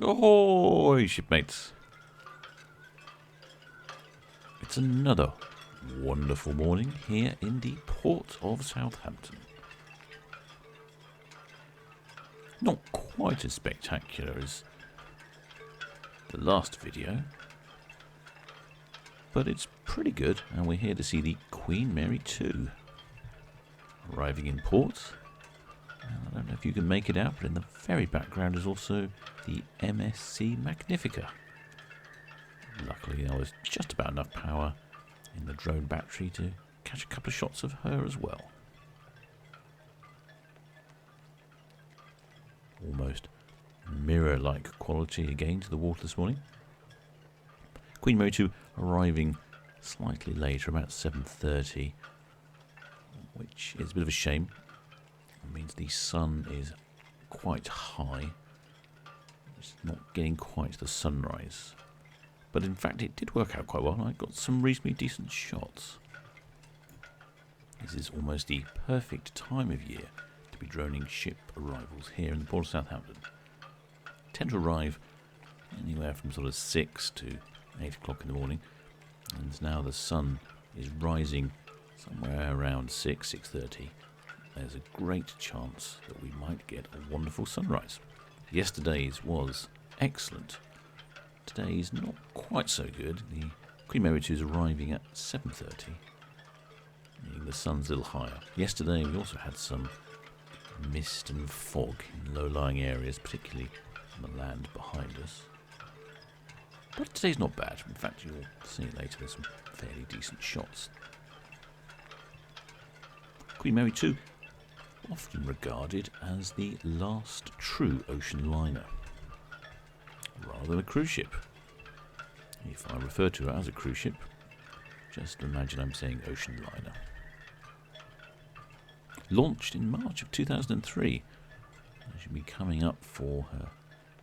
Ahoy, shipmates! It's another wonderful morning here in the port of Southampton. Not quite as spectacular as the last video, but it's pretty good, and we're here to see the Queen Mary 2 arriving in port. I don't know if you can make it out, but in the very background is also the MSC Magnifica. Luckily there was just about enough power in the drone battery to catch a couple of shots of her as well. Almost mirror-like quality again to the water this morning. Queen Mary 2 arriving slightly later, about 7:30, which is a bit of a shame. It means the sun is quite high. It's not getting quite the sunrise. But in fact it did work out quite well. I got some reasonably decent shots. This is almost the perfect time of year to be droning ship arrivals here in the port of Southampton. Tend to arrive anywhere from sort of 6 to 8 o'clock in the morning. And now the sun is rising somewhere around 6:30. There's a great chance that we might get a wonderful sunrise. Yesterday's was excellent. Today's not quite so good. The Queen Mary 2 is arriving at 7:30, meaning the sun's a little higher. Yesterday we also had some mist and fog in low-lying areas, particularly on the land behind us. But today's not bad. In fact, you'll see later there's some fairly decent shots. Queen Mary 2, often regarded as the last true ocean liner, rather than a cruise ship. If I refer to it as a cruise ship, just imagine I'm saying ocean liner. Launched in March of 2003, she'll be coming up for her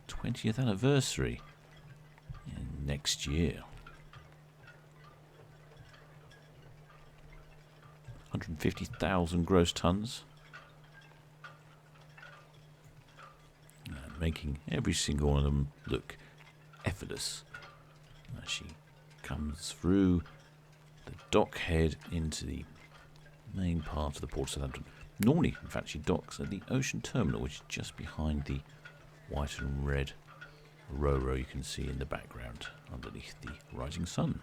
20th anniversary next year. 150,000 gross tons, making every single one of them look effortless as she comes through the dock head into the main part of the port of Southampton. Normally, in fact, she docks at the ocean terminal, which is just behind the white and red row you can see in the background underneath the rising sun.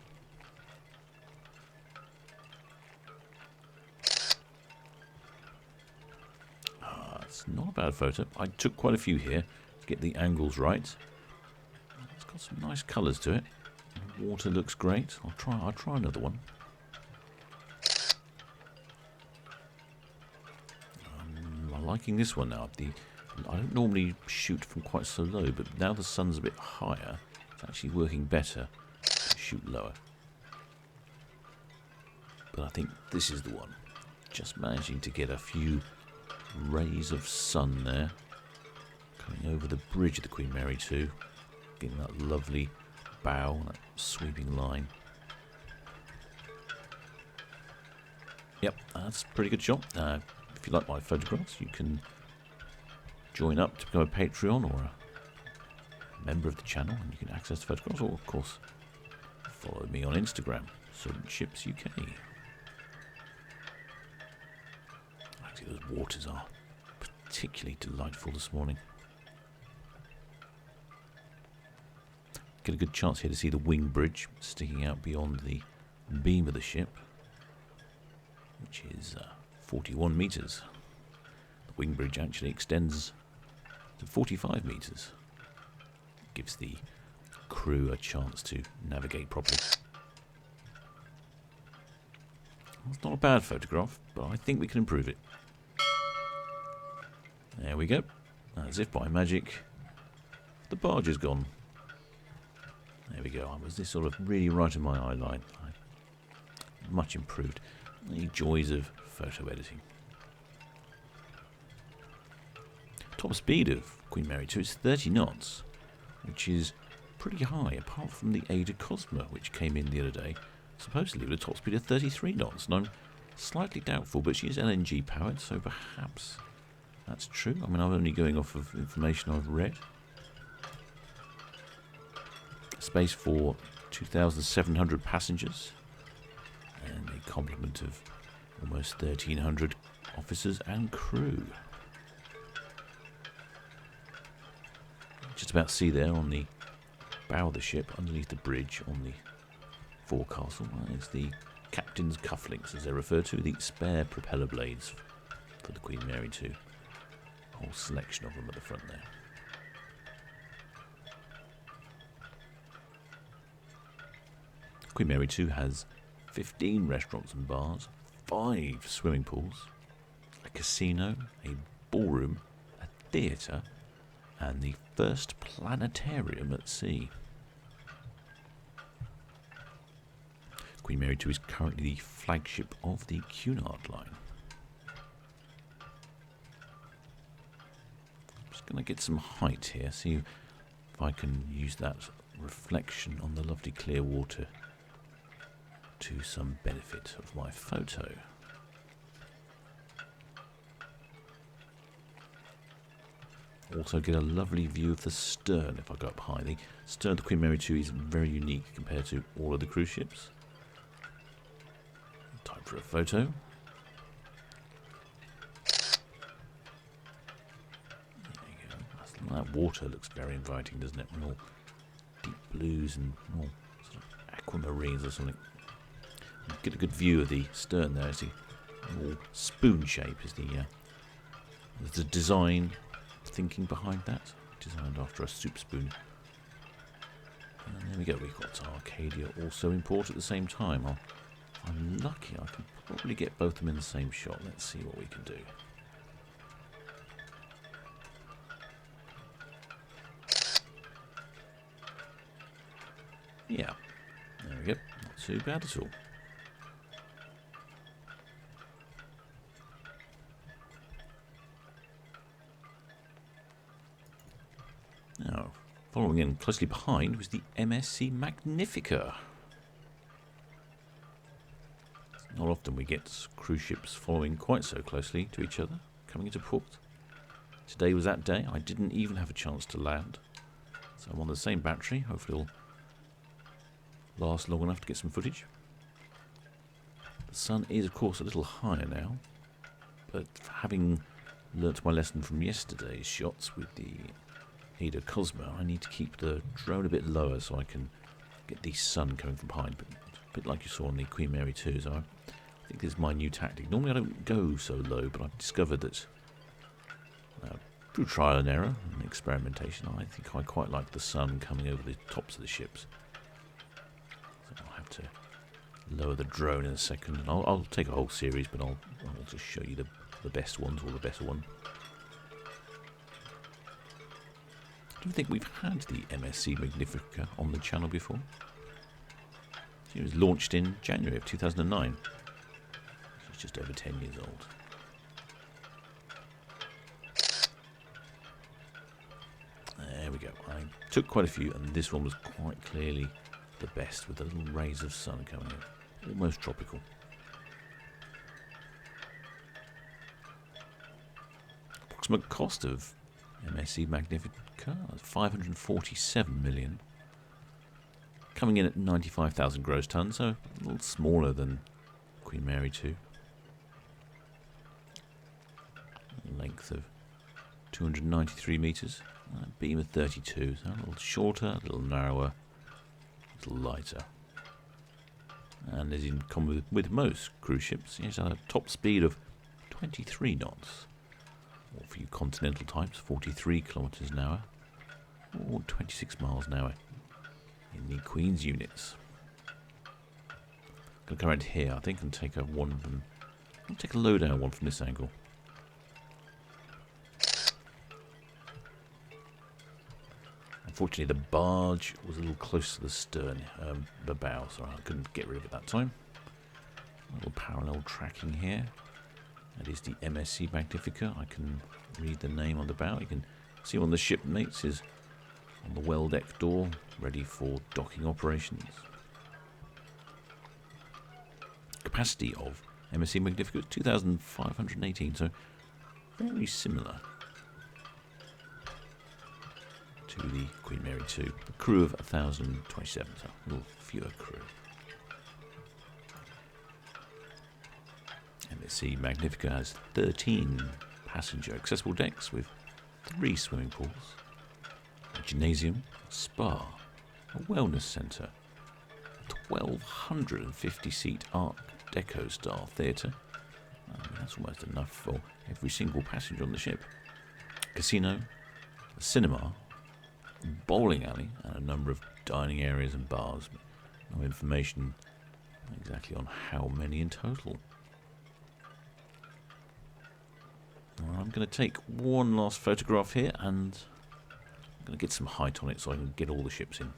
It's not a bad photo. I took quite a few here to get the angles right. It's got some nice colours to it. The water looks great. I'll try another one. I'm liking this one now. I don't normally shoot from quite so low, but now the sun's a bit higher, it's actually working better to shoot lower. But I think this is the one. Just managing to get a few rays of sun there, coming over the bridge of the Queen Mary 2, getting that lovely bow, that sweeping line. Yep, that's a pretty good shot. If you like my photographs, you can join up to become a Patreon or a member of the channel, and you can access the photographs, or of course follow me on Instagram, Solent Ships UK. Actually, those waters are particularly delightful this morning. Get a good chance here to see the wing bridge sticking out beyond the beam of the ship, which is 41 metres. The wing bridge actually extends to 45 metres. Gives the crew a chance to navigate properly. It's not a bad photograph, but I think we can improve it. There we go. As if by magic, the barge is gone. There we go. I was this sort of really right in my eye line. Much improved. The joys of photo editing. Top speed of Queen Mary 2 is 30 knots, which is pretty high, apart from the Ada Cosma, which came in the other day, supposedly with a top speed of 33 knots, and I'm slightly doubtful, but she is LNG powered, so perhaps that's true. I mean, I'm only going off of information I've read. space for 2,700 passengers and a complement of almost 1,300 officers and crew. Just about to see there on the bow of the ship, underneath the bridge on the forecastle, is the captain's cufflinks, as they're referred to, the spare propeller blades for the Queen Mary 2. A whole selection of them at the front there. Queen Mary 2 has 15 restaurants and bars, 5 swimming pools, a casino, a ballroom, a theatre, and the first planetarium at sea. Queen Mary 2 is currently the flagship of the Cunard line. I'm just going to get some height here, see if I can use that reflection on the lovely clear water to some benefit of my photo. Also get a lovely view of the stern if I go up high. The stern of the Queen Mary 2 is very unique compared to all of the cruise ships. Time for a photo. There you go. That water looks very inviting, doesn't it? All deep blues and all sort of aquamarines or something. Get a good view of the stern there. See, all spoon shape is the design thinking behind that. Designed after a soup spoon. And there we go. We've got Arcadia also in port at the same time. I'm lucky. I can probably get both of them in the same shot. Let's see what we can do. Yeah, there we go. Not too bad at all. Now, following in closely behind was the MSC Magnifica. It's not often we get cruise ships following quite so closely to each other, coming into port. Today was that day. I didn't even have a chance to land. So I'm on the same battery. Hopefully it'll last long enough to get some footage. The sun is, of course, a little higher now. But having learnt my lesson from yesterday's shots with the Ada Cosmo, I need to keep the drone a bit lower so I can get the sun coming from behind. But a bit like you saw on the Queen Mary 2, so I think this is my new tactic. Normally I don't go so low, but I've discovered that through trial and error and experimentation, I think I quite like the sun coming over the tops of the ships. So I'll have to lower the drone in a second. And I'll take a whole series, but I'll just show you the best ones, or the better one. I don't think we've had the MSC Magnifica on the channel before. It was launched in January of 2009. It's just over 10 years old. There we go. I took quite a few, and this one was quite clearly the best, with the little rays of sun coming in. Almost tropical. Approximate cost of MSC Magnifica, 547 million. Coming in at 95,000 gross tonnes, so a little smaller than Queen Mary 2. Length of 293 metres. Beam of 32, so a little shorter, a little narrower, a little lighter. And as in common with most cruise ships, it has a top speed of 23 knots. Or for you continental types, 43 kilometres an hour, or 26 miles an hour in the Queen's units. I'm going to come around here, I think, and take a low down one from this angle. Unfortunately, the barge was a little close to the stern, the bow, so I couldn't get rid of it that time. A little parallel tracking here. That is the MSC Magnifica. I can read the name on the bow. You can see one of the shipmates is on the well deck door, ready for docking operations. Capacity of MSC Magnifica is 2,518, so very similar to the Queen Mary 2. A crew of 1,027, so a little fewer crew. MSC Magnifica has 13 passenger accessible decks with 3 swimming pools, a gymnasium, a spa, a wellness centre, a 1,250-seat Art Deco style theatre. I mean, that's almost enough for every single passenger on the ship. Casino, a cinema, a bowling alley, and a number of dining areas and bars. No information exactly on how many in total. Well, I'm going to take one last photograph here, and I'm going to get some height on it so I can get all the ships in.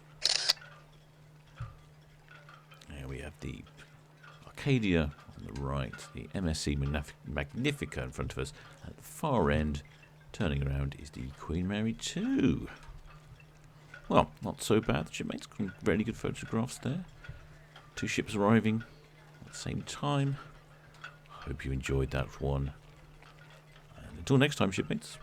There we have the Arcadia on the right, the MSC Magnifica in front of us. At the far end, turning around, is the Queen Mary 2. Well, not so bad, shipmates. Some very good photographs there. 2 ships arriving at the same time. Hope you enjoyed that one. And until next time, shipmates.